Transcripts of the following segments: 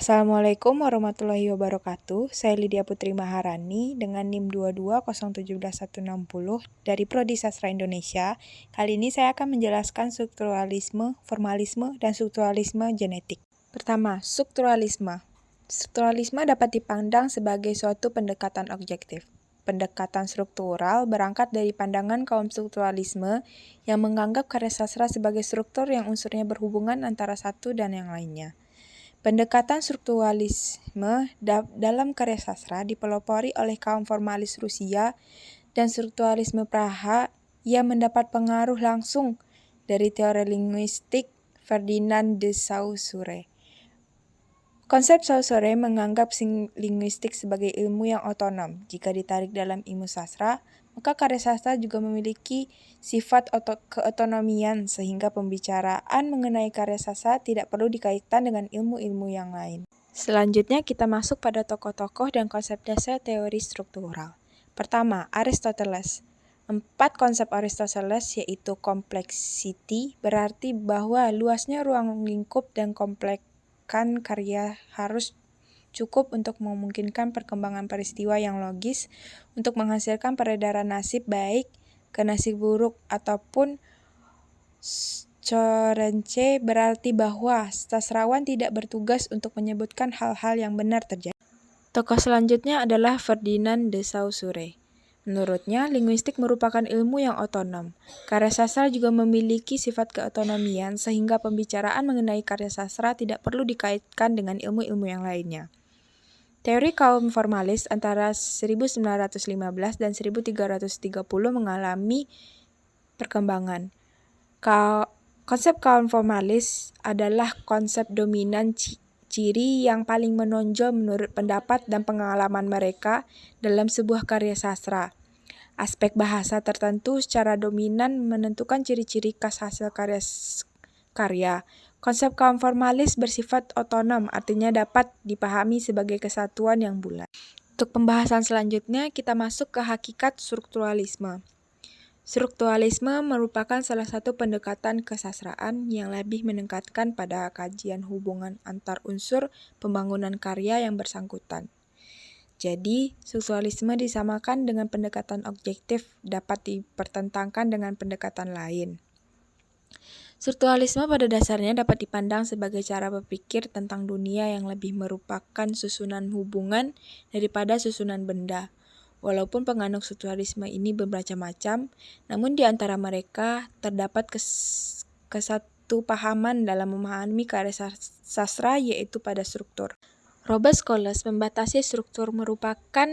Assalamualaikum warahmatullahi wabarakatuh. Saya Lydia Putri Maharani dengan NIM 220171160 dari Prodi Sastra Indonesia. Kali ini saya akan menjelaskan strukturalisme, formalisme, dan strukturalisme genetik. Pertama, strukturalisme. Strukturalisme dapat dipandang sebagai suatu pendekatan objektif. Pendekatan struktural berangkat dari pandangan kaum strukturalisme yang menganggap karya sastra sebagai struktur yang unsurnya berhubungan antara satu dan yang lainnya. Pendekatan strukturalisme dalam karya sastra dipelopori oleh kaum formalis Rusia dan strukturalisme Praha yang mendapat pengaruh langsung dari teori linguistik Ferdinand de Saussure. Konsep Saussure menganggap linguistik sebagai ilmu yang otonom. Jika ditarik dalam ilmu sastra, maka karya sastra juga memiliki sifat keotonomian sehingga pembicaraan mengenai karya sastra tidak perlu dikaitkan dengan ilmu-ilmu yang lain. Selanjutnya kita masuk pada tokoh-tokoh dan konsep dasar teori struktural. Pertama, Aristoteles. 4 konsep Aristoteles yaitu complexity, berarti bahwa luasnya ruang lingkup dan komplekkan karya harus cukup untuk memungkinkan perkembangan peristiwa yang logis untuk menghasilkan peredaran nasib baik ke nasib buruk, ataupun Chorence berarti bahwa sastrawan tidak bertugas untuk menyebutkan hal-hal yang benar terjadi. Tokoh selanjutnya adalah Ferdinand de Saussure. Menurutnya, linguistik merupakan ilmu yang otonom. Karya sastra juga memiliki sifat keotonomian sehingga pembicaraan mengenai karya sastra tidak perlu dikaitkan dengan ilmu-ilmu yang lainnya. Teori kaum formalis antara 1915 dan 1330 mengalami perkembangan. Konsep kaum formalis adalah konsep dominan ciri yang paling menonjol menurut pendapat dan pengalaman mereka dalam sebuah karya sastra. Aspek bahasa tertentu secara dominan menentukan ciri-ciri khas hasil karya. Konsep kaum formalis bersifat otonom, artinya dapat dipahami sebagai kesatuan yang bulat. Untuk pembahasan selanjutnya, kita masuk ke hakikat strukturalisme. Strukturalisme merupakan salah satu pendekatan kesastraan yang lebih menekankan pada kajian hubungan antar unsur pembangunan karya yang bersangkutan. Jadi, strukturalisme disamakan dengan pendekatan objektif dapat dipertentangkan dengan pendekatan lain. Strukturalisme pada dasarnya dapat dipandang sebagai cara berpikir tentang dunia yang lebih merupakan susunan hubungan daripada susunan benda. Walaupun penganut strukturalisme ini bermacam-macam, namun di antara mereka terdapat kesatu pahaman dalam memahami karya sastra, yaitu pada struktur. Robert Scholes membatasi struktur merupakan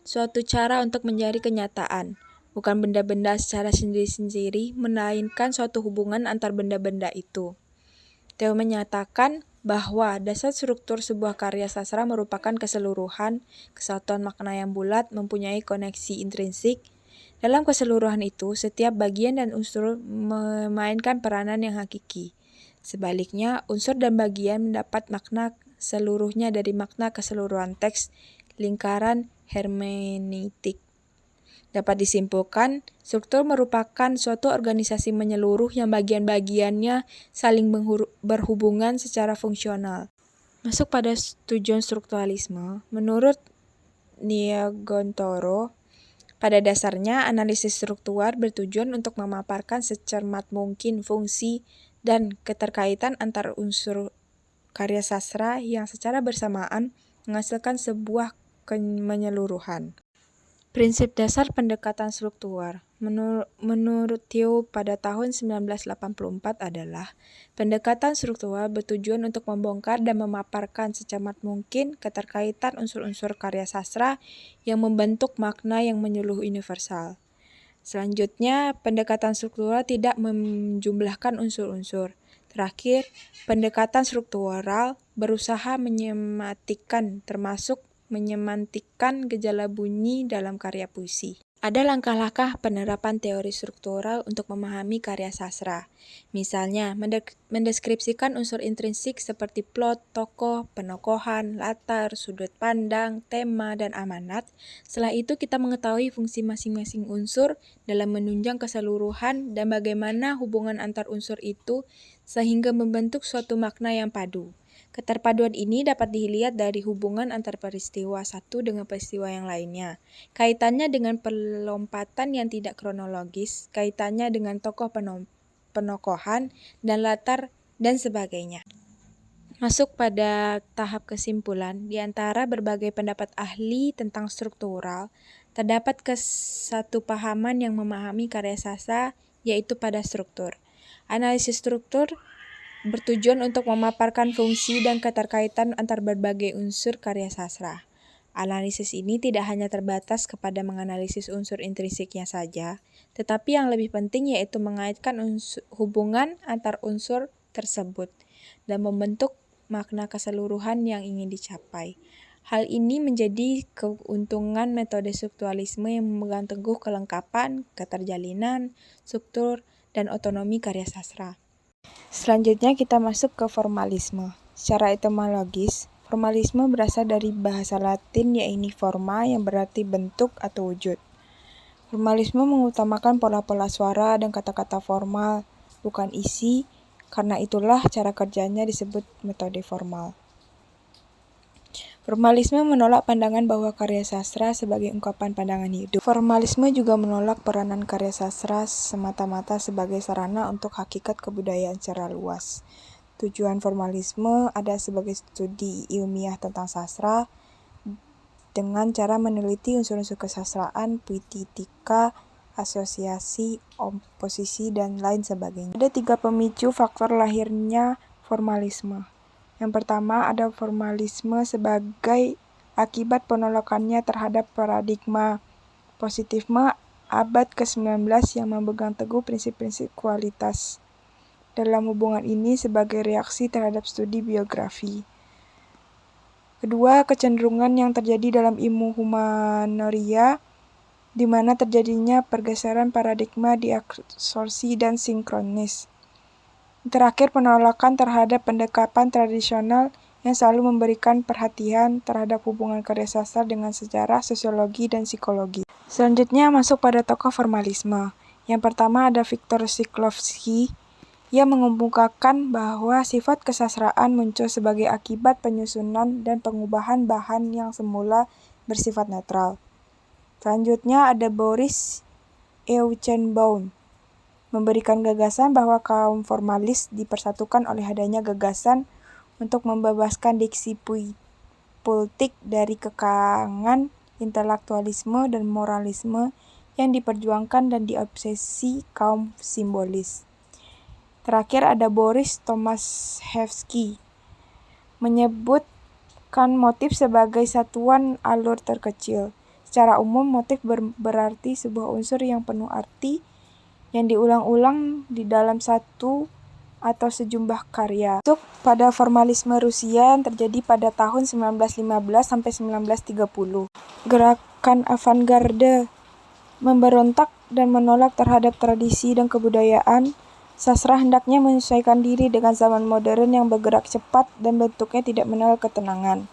suatu cara untuk mencari kenyataan, bukan benda-benda secara sendiri-sendiri, melainkan suatu hubungan antar benda-benda itu. Theo menyatakan bahwa dasar struktur sebuah karya sastra merupakan keseluruhan, kesatuan makna yang bulat, mempunyai koneksi intrinsik. Dalam keseluruhan itu, setiap bagian dan unsur memainkan peranan yang hakiki. Sebaliknya, unsur dan bagian mendapat makna seluruhnya dari makna keseluruhan teks, lingkaran hermeneutik. Dapat disimpulkan, struktur merupakan suatu organisasi menyeluruh yang bagian-bagiannya saling berhubungan secara fungsional. Masuk pada tujuan strukturalisme, menurut Niagontoro, pada dasarnya analisis struktural bertujuan untuk memaparkan secermat mungkin fungsi dan keterkaitan antar unsur karya sastra yang secara bersamaan menghasilkan sebuah menyeluruhan. Prinsip dasar pendekatan struktural menurut Theo pada tahun 1984 adalah pendekatan struktural bertujuan untuk membongkar dan memaparkan secermat mungkin keterkaitan unsur-unsur karya sastra yang membentuk makna yang menyeluruh universal. Selanjutnya, pendekatan struktural tidak menjumlahkan unsur-unsur. Terakhir, pendekatan struktural berusaha menyemantikan, termasuk menyemantikan gejala bunyi dalam karya puisi. Ada langkah-langkah penerapan teori struktural untuk memahami karya sastra. Misalnya, mendeskripsikan unsur intrinsik seperti plot, tokoh, penokohan, latar, sudut pandang, tema, dan amanat. Setelah itu kita mengetahui fungsi masing-masing unsur dalam menunjang keseluruhan dan bagaimana hubungan antar unsur itu sehingga membentuk suatu makna yang padu. Keterpaduan ini dapat dilihat dari hubungan antar peristiwa satu dengan peristiwa yang lainnya, kaitannya dengan pelompatan yang tidak kronologis, kaitannya dengan tokoh penokohan, dan latar, dan sebagainya. Masuk pada tahap kesimpulan, di antara berbagai pendapat ahli tentang struktural, terdapat kesatupahaman yang memahami karya sastra, yaitu pada struktur. Analisis struktur bertujuan untuk memaparkan fungsi dan keterkaitan antar berbagai unsur karya sastra. Analisis ini tidak hanya terbatas kepada menganalisis unsur intrinsiknya saja, tetapi yang lebih penting yaitu mengaitkan hubungan antar unsur tersebut dan membentuk makna keseluruhan yang ingin dicapai. Hal ini menjadi keuntungan metode strukturalisme yang memegang teguh kelengkapan, keterjalinan, struktur, dan otonomi karya sastra. Selanjutnya kita masuk ke formalisme. Secara etimologis, formalisme berasal dari bahasa Latin yaitu forma yang berarti bentuk atau wujud. Formalisme mengutamakan pola-pola suara dan kata-kata formal, bukan isi. Karena itulah cara kerjanya disebut metode formal. Formalisme menolak pandangan bahwa karya sastra sebagai ungkapan pandangan hidup. Formalisme juga menolak peranan karya sastra semata-mata sebagai sarana untuk hakikat kebudayaan secara luas. Tujuan formalisme ada sebagai studi ilmiah tentang sastra dengan cara meneliti unsur-unsur kesastraan, puitika, asosiasi, oposisi, dan lain sebagainya. Ada 3 pemicu faktor lahirnya formalisme. Yang pertama ada formalisme sebagai akibat penolakannya terhadap paradigma positifme abad ke-19 yang memegang teguh prinsip-prinsip kualitas. Dalam hubungan ini sebagai reaksi terhadap studi biografi. Kedua, kecenderungan yang terjadi dalam ilmu humanoria di mana terjadinya pergeseran paradigma diabsorpsi dan sinkronis. Terakhir, penolakan terhadap pendekatan tradisional yang selalu memberikan perhatian terhadap hubungan karya sastra dengan sejarah, sosiologi, dan psikologi. Selanjutnya masuk pada tokoh formalisme. Yang pertama ada Viktor Shklovsky. Ia mengemukakan bahwa sifat kesastraan muncul sebagai akibat penyusunan dan pengubahan bahan yang semula bersifat netral. Selanjutnya ada Boris Eugenbaum, memberikan gagasan bahwa kaum formalis dipersatukan oleh adanya gagasan untuk membebaskan diksi politik dari kekangan intelektualisme dan moralisme yang diperjuangkan dan diobsesi kaum simbolis. Terakhir ada Boris Tomaszewski, menyebutkan motif sebagai satuan alur terkecil. Secara umum, motif berarti sebuah unsur yang penuh arti yang diulang-ulang di dalam satu atau sejumlah karya. Masuk pada formalisme Rusia yang terjadi pada tahun 1915 sampai 1930. Gerakan avant-garde memberontak dan menolak terhadap tradisi dan kebudayaan. Sastra hendaknya menyesuaikan diri dengan zaman modern yang bergerak cepat dan bentuknya tidak menolak ketenangan.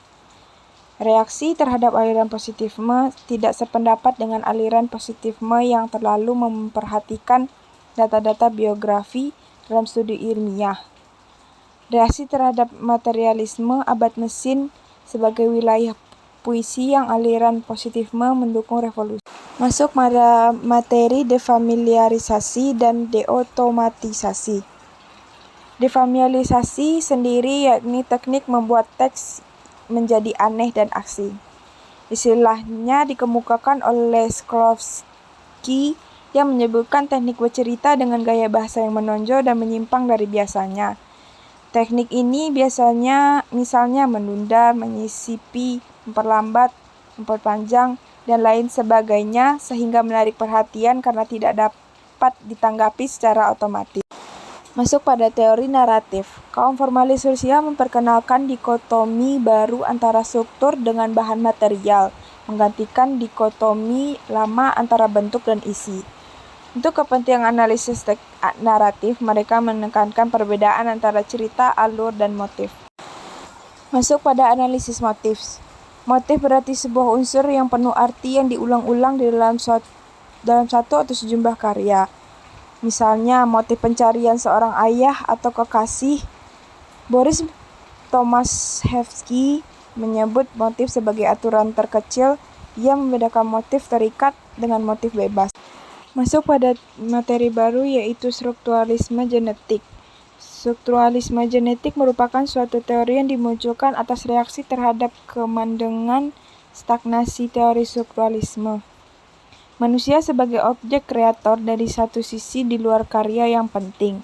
Reaksi terhadap aliran positifme tidak sependapat dengan aliran positifme yang terlalu memperhatikan data-data biografi dalam studi ilmiah. Reaksi terhadap materialisme abad mesin sebagai wilayah puisi yang aliran positifme mendukung revolusi. Masuk pada materi defamiliarisasi dan deotomatisasi. Defamiliarisasi sendiri yakni teknik membuat teks menjadi aneh dan asing. Istilahnya dikemukakan oleh Shklovsky yang menyebutkan teknik bercerita dengan gaya bahasa yang menonjol dan menyimpang dari biasanya. Teknik ini biasanya misalnya menunda, menyisipi, memperlambat, memperpanjang, dan lain sebagainya sehingga menarik perhatian karena tidak dapat ditanggapi secara otomatis. Masuk pada teori naratif. Kaum formalis Rusia memperkenalkan dikotomi baru antara struktur dengan bahan material, menggantikan dikotomi lama antara bentuk dan isi. Untuk kepentingan analisis naratif, mereka menekankan perbedaan antara cerita, alur, dan motif. Masuk pada analisis motif. Motif berarti sebuah unsur yang penuh arti yang diulang-ulang di dalam satu atau sejumlah karya. Misalnya, motif pencarian seorang ayah atau kekasih. Boris Tomaszewski menyebut motif sebagai aturan terkecil yang membedakan motif terikat dengan motif bebas. Masuk pada materi baru yaitu strukturalisme genetik. Strukturalisme genetik merupakan suatu teori yang dimunculkan atas reaksi terhadap kemandengan stagnasi teori strukturalisme. Manusia sebagai objek kreator dari satu sisi di luar karya yang penting.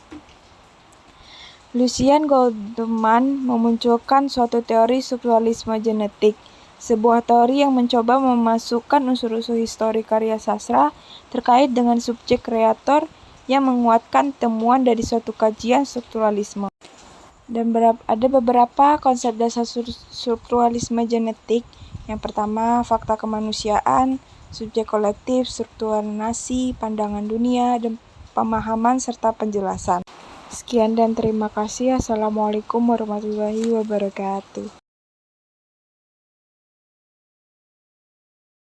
Lucien Goldman memunculkan suatu teori strukturalisme genetik, sebuah teori yang mencoba memasukkan unsur-unsur histori karya sastra terkait dengan subjek kreator yang menguatkan temuan dari suatu kajian strukturalisme. Dan ada beberapa konsep dasar strukturalisme genetik. Yang pertama, fakta kemanusiaan, subjek kolektif, struktur nasi, pandangan dunia, dan pemahaman serta penjelasan. Sekian dan terima kasih. Assalamualaikum warahmatullahi wabarakatuh.